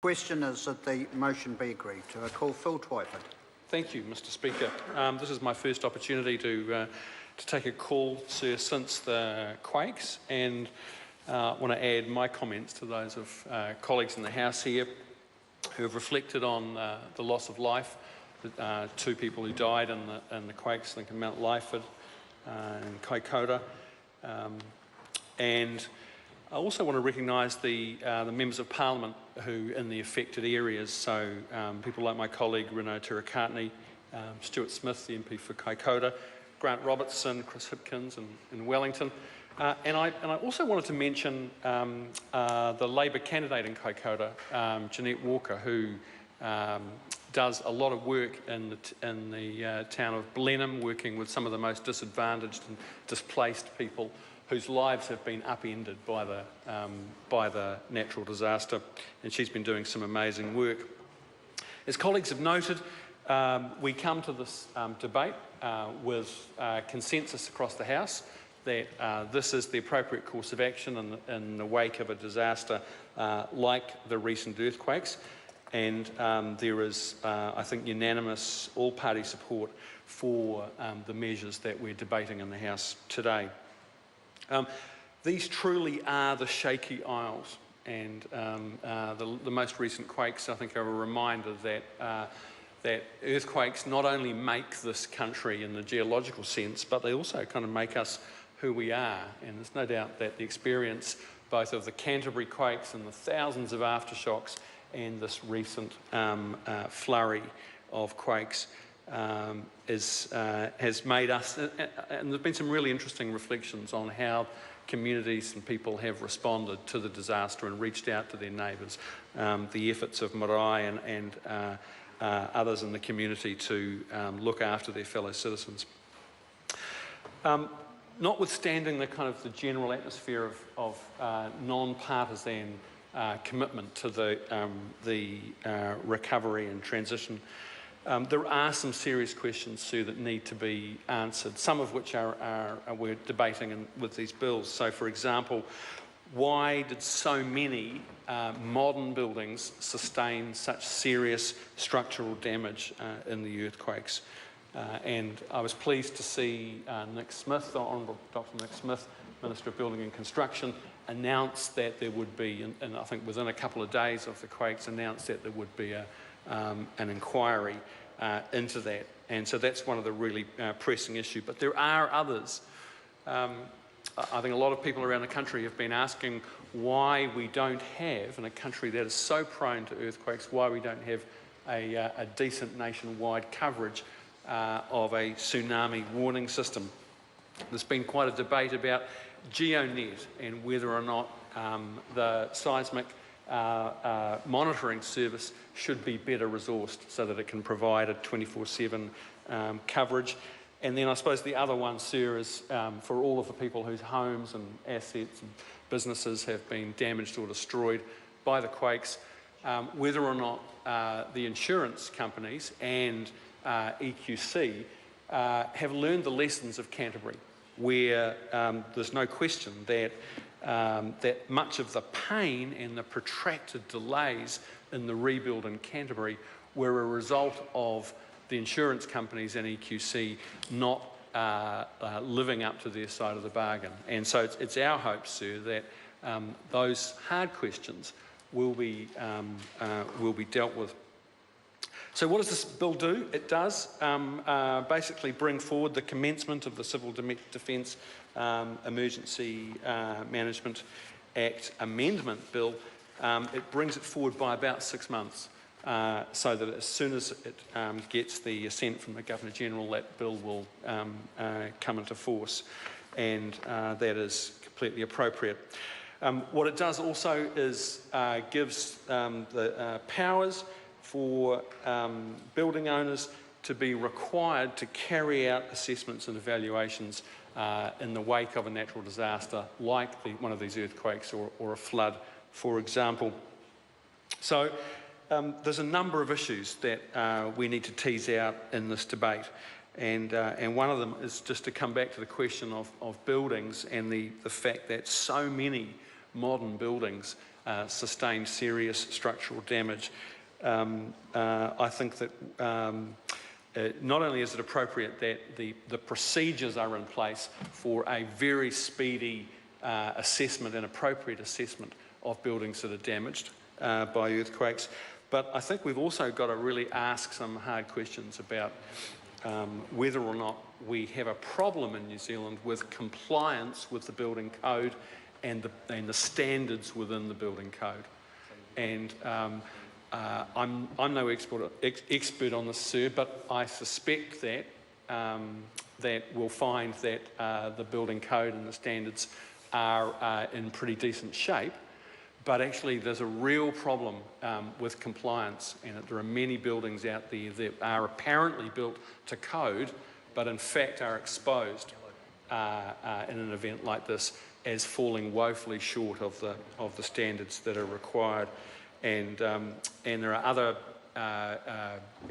Question is that the motion be agreed to. I call Phil Twyford. Thank you, Mr Speaker. This is my first opportunity to take a call, sir, since the quakes, and I want to add my comments to those of colleagues in the House here who have reflected on the loss of life, two people who died in the quakes, I think in Mount Lyford and Kaikoura. And I also want to recognise the members of Parliament who in the affected areas, so people like my colleague Renaud Tirakatni, Stuart Smith, the MP for Kaikoura, Grant Robertson, Chris Hipkins in Wellington. And I also wanted to mention the Labour candidate in Kaikoura, Jeanette Walker, who does a lot of work in the town of Blenheim, working with some of the most disadvantaged and displaced people whose lives have been upended by the natural disaster, and she's been doing some amazing work. As colleagues have noted, we come to this debate with consensus across the House that this is the appropriate course of action in the wake of a disaster like the recent earthquakes, and there is, I think, unanimous all-party support for the measures that we're debating in the House today. These truly are the shaky isles, and the most recent quakes, I think, are a reminder that earthquakes not only make this country in the geological sense, but they also kind of make us who we are. And there's no doubt that the experience both of the Canterbury quakes and the thousands of aftershocks and this recent flurry of quakes has made us, and there's been some really interesting reflections on how communities and people have responded to the disaster and reached out to their neighbours, the efforts of marae and others in the community to look after their fellow citizens. Notwithstanding the general atmosphere of non-partisan commitment to the recovery and transition, there are some serious questions, Sue, that need to be answered, some of which we're debating with these bills. So, for example, why did so many modern buildings sustain such serious structural damage in the earthquakes? And I was pleased to see Nick Smith, the Honourable Dr Nick Smith, Minister of Building and Construction, announce that there would be, and I think within a couple of days of the quakes, announced that there would be an inquiry into that. And so that's one of the really pressing issues. But there are others. I think a lot of people around the country have been asking why we don't have, in a country that is so prone to earthquakes, why we don't have a decent nationwide coverage of a tsunami warning system. There's been quite a debate about GeoNet and whether or not the seismic monitoring service should be better resourced so that it can provide a 24/7 coverage. And then I suppose the other one, Sir, is for all of the people whose homes and assets and businesses have been damaged or destroyed by the quakes, whether or not the insurance companies and EQC have learned the lessons of Canterbury, where there's no question that that much of the pain and the protracted delays in the rebuild in Canterbury were a result of the insurance companies and EQC not living up to their side of the bargain. And so it's our hope, Sir, that those hard questions will be dealt with. So what does this bill do? It does basically bring forward the commencement of the Civil Defence Emergency Management Act Amendment Bill. It brings it forward by about 6 months, so that as soon as it gets the assent from the Governor-General, that bill will come into force, and that is completely appropriate. What it does also is gives the powers for building owners to be required to carry out assessments and evaluations in the wake of a natural disaster like one of these earthquakes or a flood, for example. So there's a number of issues that we need to tease out in this debate, and one of them is just to come back to the question of buildings and the fact that so many modern buildings sustained serious structural damage. I think that not only is it appropriate that the procedures are in place for a very speedy assessment and appropriate assessment of buildings that are damaged by earthquakes, but I think we've also got to really ask some hard questions about whether or not we have a problem in New Zealand with compliance with the building code and the standards within the building code. And I'm no expert on this, sir, but I suspect that that we'll find that the building code and the standards are in pretty decent shape. But actually, there's a real problem with compliance, and there are many buildings out there that are apparently built to code, but in fact are exposed in an event like this as falling woefully short of the standards that are required. And there are other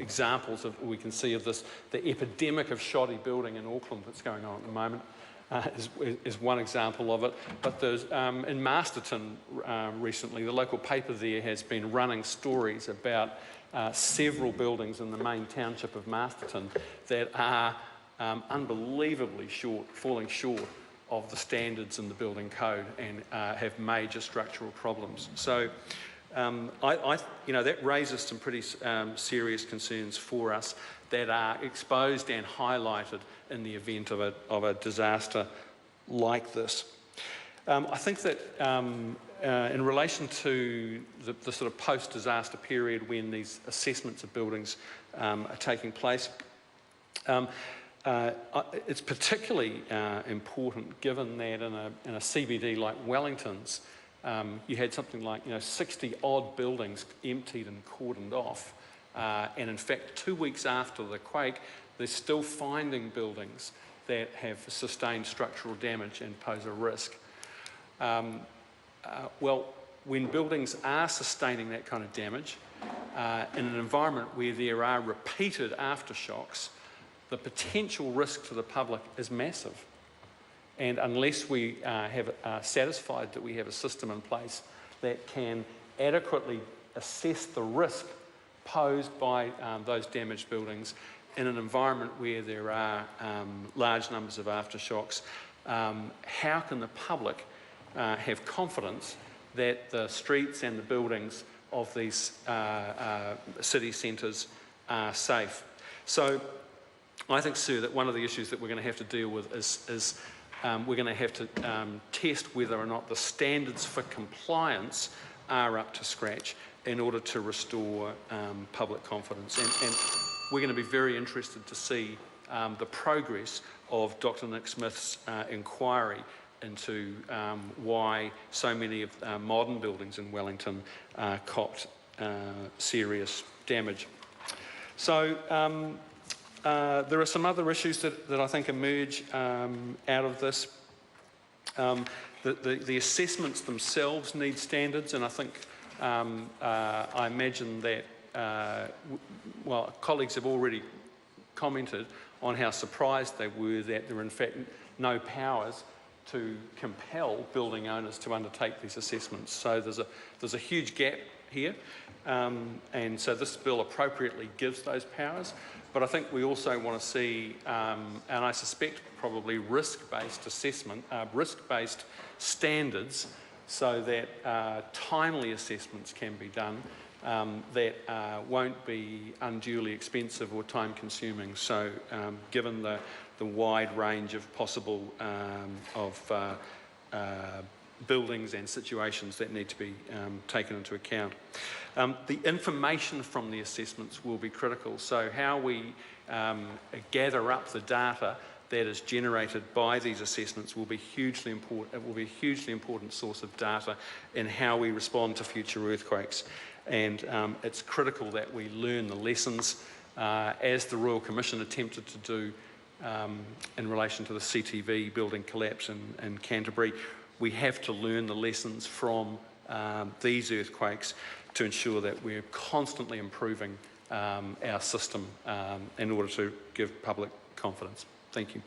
examples we can see of this. The epidemic of shoddy building in Auckland that's going on at the moment is one example of it. But there's, in Masterton recently, the local paper there has been running stories about several buildings in the main township of Masterton that are unbelievably falling short of the standards in the building code and have major structural problems. So that raises some pretty serious concerns for us that are exposed and highlighted in the event of a disaster like this. I think that in relation to the sort of post-disaster period when these assessments of buildings are taking place, it's particularly important given that in a CBD like Wellington's, you had something like 60 odd buildings emptied and cordoned off, and in fact 2 weeks after the quake they're still finding buildings that have sustained structural damage and pose a risk. Well, when buildings are sustaining that kind of damage in an environment where there are repeated aftershocks, the potential risk to the public is massive. And unless we have satisfied that we have a system in place that can adequately assess the risk posed by those damaged buildings in an environment where there are large numbers of aftershocks, how can the public have confidence that the streets and the buildings of these city centres are safe? So I think, sir, that one of the issues that we're going to have to deal with is we're going to have to test whether or not the standards for compliance are up to scratch in order to restore public confidence. And we're going to be very interested to see the progress of Dr. Nick Smith's inquiry into why so many of modern buildings in Wellington copped serious damage. So there are some other issues that I think emerge out of this. The assessments themselves need standards, and I think I imagine that colleagues have already commented on how surprised they were that there are in fact no powers to compel building owners to undertake these assessments. So there's a huge gap here, and so this bill appropriately gives those powers. But I think we also want to see, and I suspect probably risk-based assessment, risk-based standards, so that timely assessments can be done that won't be unduly expensive or time-consuming. So given the wide range of possible buildings and situations that need to be taken into account. The information from the assessments will be critical. So how we gather up the data that is generated by these assessments will be hugely important. It will be a hugely important source of data in how we respond to future earthquakes. And it's critical that we learn the lessons as the Royal Commission attempted to do in relation to the CTV building collapse in Canterbury. We have to learn the lessons from these earthquakes to ensure that we're constantly improving our system in order to give public confidence. Thank you.